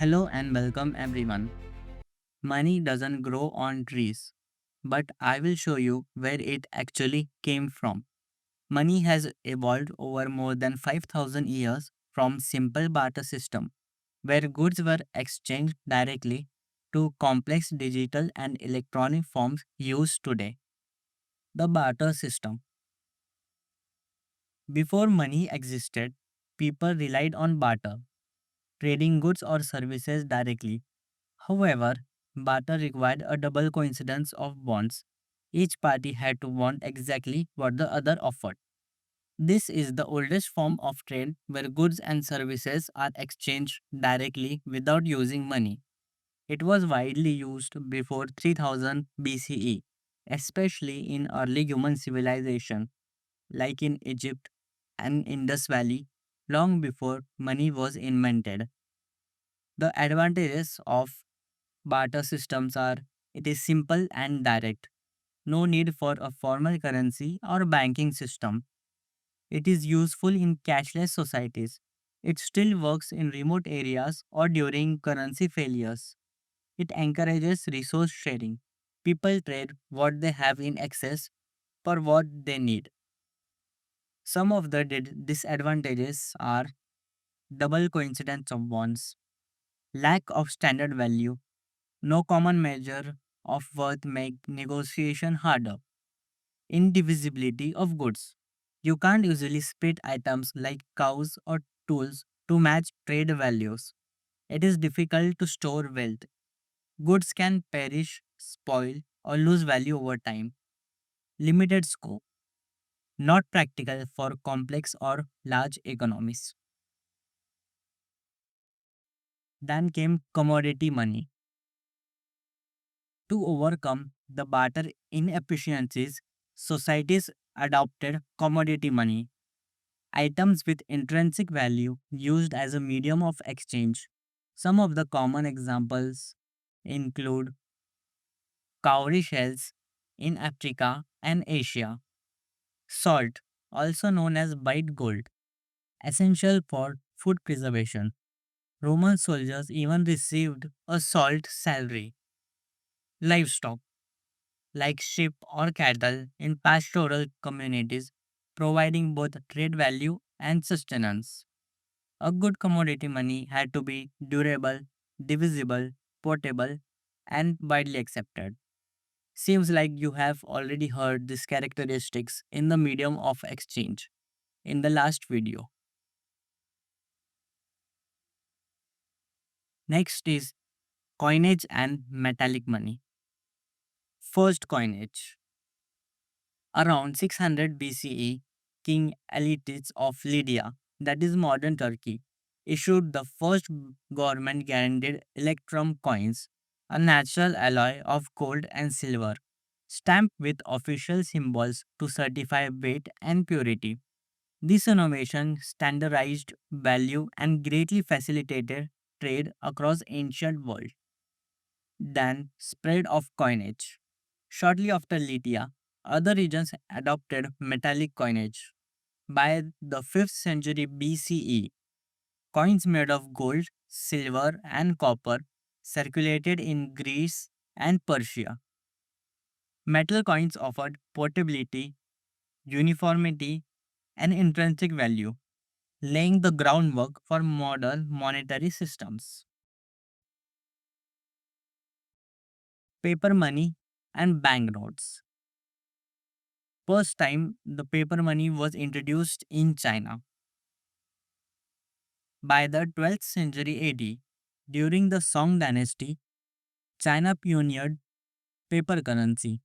Hello and welcome everyone. Money doesn't grow on trees, but I will show you where it actually came from. Money has evolved over more than 5,000 years from simple barter system where goods were exchanged directly to complex digital and electronic forms used today. The barter system. Before money existed, people relied on barter, trading goods or services directly. However, barter required a double coincidence of bonds. Each party had to want exactly what the other offered. This is the oldest form of trade where goods and services are exchanged directly without using money. It was widely used before 3000 BCE, especially in early human civilization like in Egypt and Indus Valley, long before money was invented. The advantages of barter systems are it is simple and direct. No need for a formal currency or banking system. It is useful in cashless societies. It still works in remote areas or during currency failures. It encourages resource sharing. People trade what they have in excess for what they need. Some of the disadvantages are double coincidence of bonds, lack of standard value, no common measure of worth make negotiation harder. Indivisibility of goods. You can't usually split items like cows or tools to match trade values. It is difficult to store wealth. Goods can perish, spoil, or lose value over time. Limited scope. Not practical for complex or large economies. Then came commodity money. To overcome the barter inefficiencies, societies adopted commodity money, items with intrinsic value used as a medium of exchange. Some of the common examples include cowrie shells in Africa and Asia, salt, also known as white gold, essential for food preservation. Roman soldiers even received a salt salary. Livestock, like sheep or cattle in pastoral communities, providing both trade value and sustenance. A good commodity money had to be durable, divisible, portable, and widely accepted. Seems like you have already heard these characteristics in the medium of exchange in the last video. Next is coinage and metallic money. First coinage. Around 600 BCE, King Aletes of Lydia, that is modern Turkey, issued the first government guaranteed electrum coins, a natural alloy of gold and silver, stamped with official symbols to certify weight and purity. This innovation standardized value and greatly facilitated trade across ancient world. Then spread of coinage. Shortly after Lydia, other regions adopted metallic coinage. By the 5th century BCE, coins made of gold, silver, and copper circulated in Greece and Persia. Metal coins offered portability, uniformity, and intrinsic value, laying the groundwork for modern monetary systems. Paper money and banknotes. First time the paper money was introduced in China. By the 12th century AD, during the Song dynasty, China pioneered paper currency.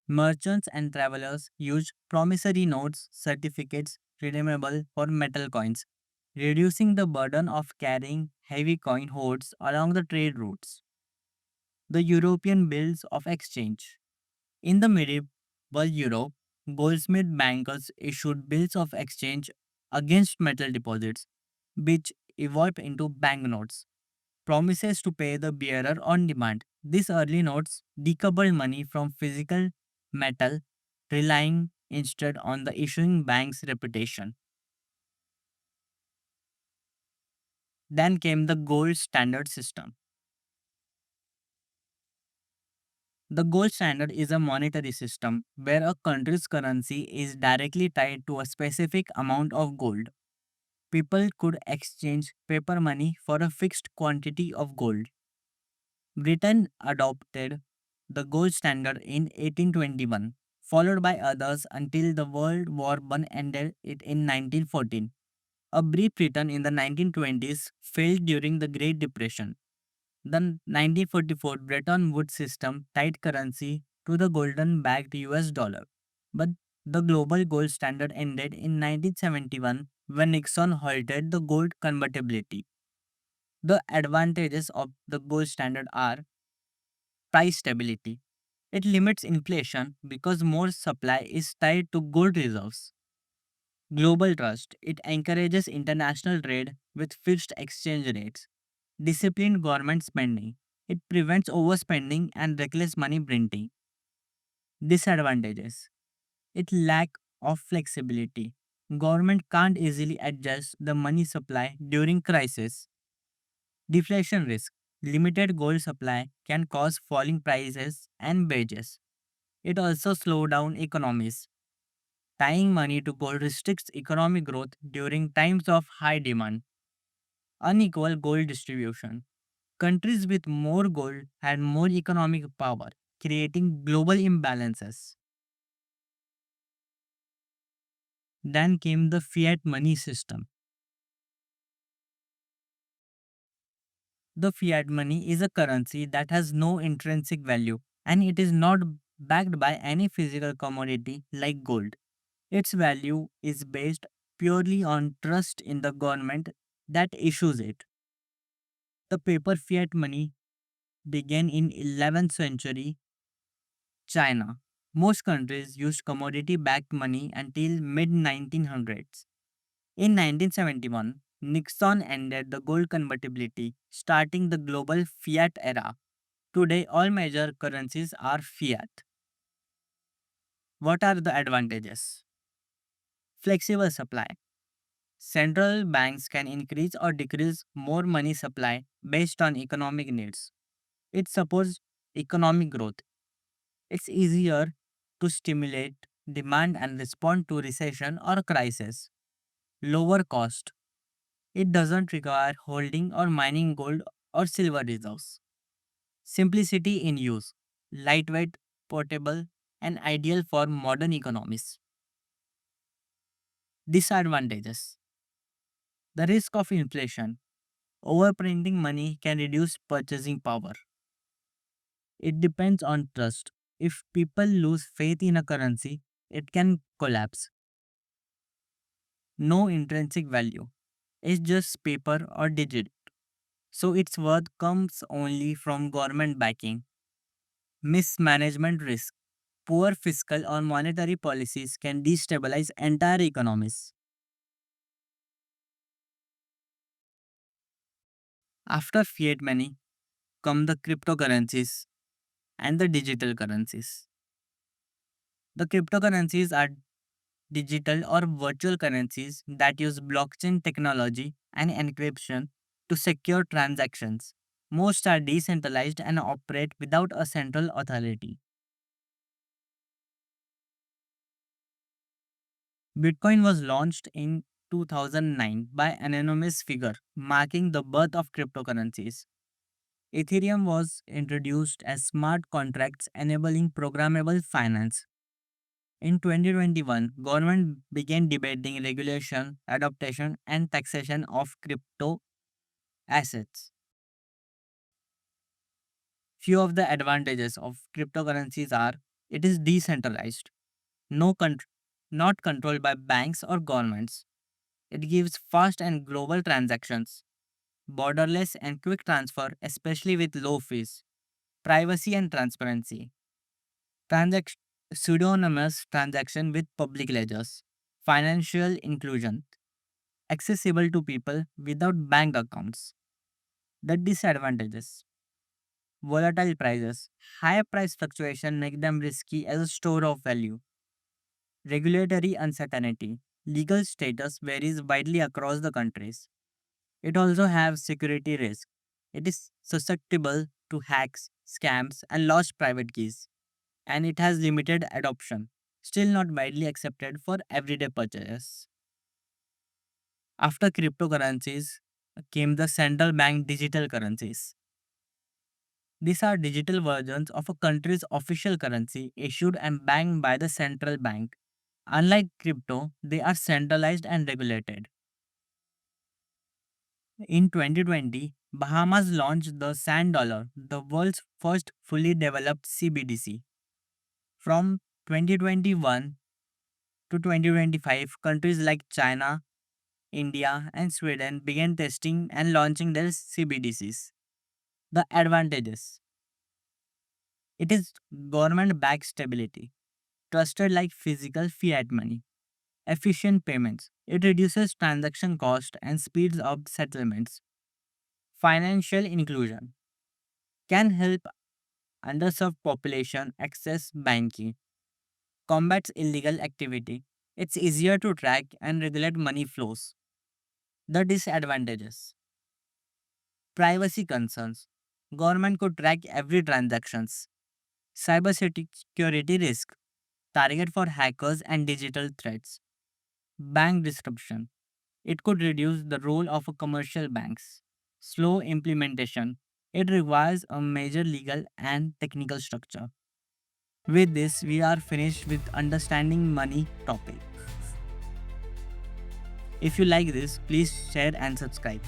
Merchants and travelers used promissory notes certificates redeemable for metal coins, reducing the burden of carrying heavy coin hoards along the trade routes. The European bills of exchange. In the medieval Europe, goldsmith bankers issued bills of exchange against metal deposits, which evolved into banknotes, promises to pay the bearer on demand. These early notes decoupled money from physical metal, relying instead on the issuing bank's reputation. Then came the gold standard system. The gold standard is a monetary system where a country's currency is directly tied to a specific amount of gold. People could exchange paper money for a fixed quantity of gold. Britain adopted the gold standard in 1821, followed by others until the World War I ended it in 1914. A brief return in the 1920s failed during the Great Depression. The 1944 Bretton Woods system tied currency to the golden backed US dollar. But the global gold standard ended in 1971 when Nixon halted the gold convertibility. The advantages of the gold standard are price stability. It limits inflation because more supply is tied to gold reserves. Global trust. It encourages international trade with fixed exchange rates. Disciplined government spending. It prevents overspending and reckless money printing. Disadvantages. It lack of flexibility. Government can't easily adjust the money supply during crisis. Deflation risk. Limited gold supply can cause falling prices and wages. It also slows down economies. Tying money to gold restricts economic growth during times of high demand. Unequal gold distribution. Countries with more gold had more economic power, creating global imbalances. Then came the fiat money system. The fiat money is a currency that has no intrinsic value and it is not backed by any physical commodity like gold. Its value is based purely on trust in the government that issues it. The paper fiat money began in 11th century China. Most countries used commodity backed money until mid 1900s. In 1971, Nixon ended the gold convertibility, starting the global fiat era. Today, all major currencies are fiat. What are the advantages? Flexible supply. Central banks can increase or decrease more money supply based on economic needs. It supports economic growth. It's easier to stimulate demand and respond to recession or crisis. Lower cost. It doesn't require holding or mining gold or silver reserves. Simplicity in use. Lightweight, portable, and ideal for modern economies. Disadvantages. The risk of inflation. Overprinting money can reduce purchasing power. It depends on trust. If people lose faith in a currency, it can collapse. No intrinsic value. It's just paper or digit. So its worth comes only from government backing. Mismanagement risk. Poor fiscal or monetary policies can destabilize entire economies. After fiat money come the cryptocurrencies and the digital currencies. The cryptocurrencies are digital or virtual currencies that use blockchain technology and encryption to secure transactions. Most are decentralized and operate without a central authority. Bitcoin was launched in 2009 by an anonymous figure, marking the birth of cryptocurrencies. Ethereum was introduced as smart contracts enabling programmable finance. In 2021, government began debating regulation, adaptation, and taxation of crypto assets. Few of the advantages of cryptocurrencies are it is decentralized, no con- not controlled by banks or governments. It gives fast and global transactions, borderless and quick transfer, especially with low fees, privacy and transparency, transac- pseudonymous transaction with public ledgers, financial inclusion, accessible to people without bank accounts. The disadvantages volatile prices, high price fluctuation make them risky as a store of value, regulatory uncertainty, legal status varies widely across the countries, It also has security risk. It is susceptible to hacks, scams, and lost private keys, and it has limited adoption, still not widely accepted for everyday purchases. After cryptocurrencies came the central bank digital currencies. These are digital versions of a country's official currency issued and banked by the central bank. Unlike crypto, they are centralized and regulated. In 2020, Bahamas launched the Sand Dollar, the world's first fully developed CBDC. From 2021 to 2025, countries like China, India, and Sweden began testing and launching their CBDCs. The advantages: it is government backed stability, trusted like physical fiat money, efficient payments. It reduces transaction cost and speeds up settlements. Financial inclusion can help underserved population access banking, combats illegal activity. It's easier to track and regulate money flows. The disadvantages: privacy concerns. Government could track every transactions. Cybersecurity risk. Target for hackers and digital threats. Bank disruption. It could reduce the role of a commercial banks. Slow implementation. It requires a major legal and technical structure. With this, we are finished with understanding money topic. If you like this, please share and subscribe.